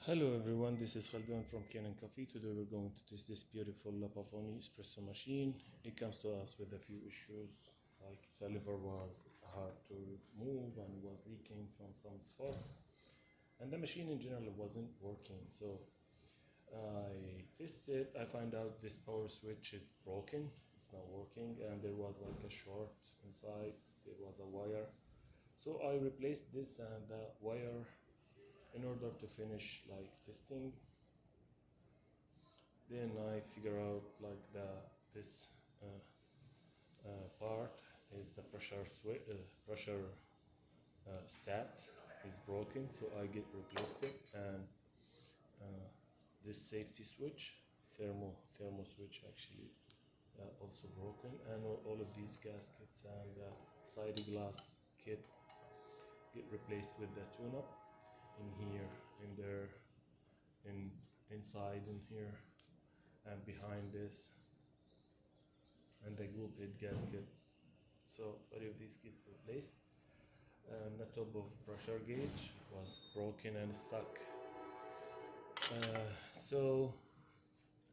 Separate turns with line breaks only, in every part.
Hello everyone, this is Khaldun from Kanen Coffee. Today we're going to test this beautiful Lapavoni espresso machine. It comes to us with a few issues, like the lever was hard to move and was leaking from some spots, and the machine in general wasn't working. So I tested, I find out this power switch is broken, it's not working, and there was like a short inside, there was a wire. So I replaced this and the wire in order to finish like testing. Then I figure out like this part is the pressure stat is broken, so I get replaced it, and this safety switch, thermo switch actually also broken, and all of these gaskets and side glass kit get replaced with the tune-up in here, in there, inside in here, and behind this, and the group head gasket. So all of these get replaced, and the top of pressure gauge was broken and stuck. So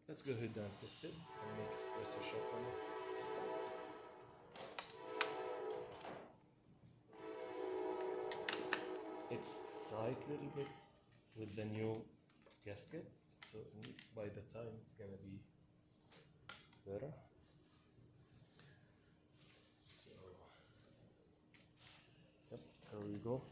let's go ahead and test it and make espresso shot on it. It's tight a little bit with the new gasket, so by the time it's gonna be better. So yep, there we go.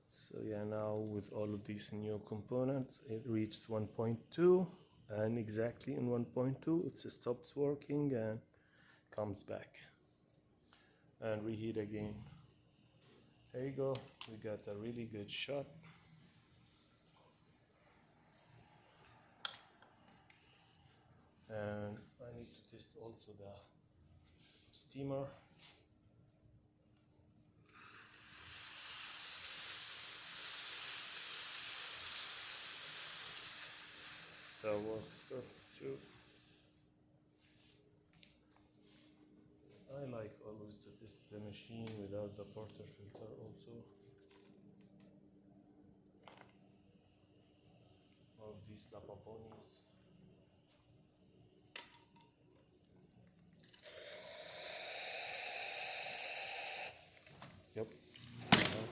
So yeah, now with all of these new components, it reaches 1.2, and exactly in 1.2 it stops working and comes back and reheat again. There you go, we got a really good shot. And I need to test also the steamer. That works perfect too. I like always to test the machine without the porter filter also. All of these Lapavonis. Yep.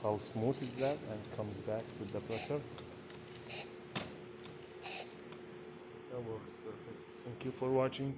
How smooth is that, and comes back with the pressure. That works perfect. Thank you for watching.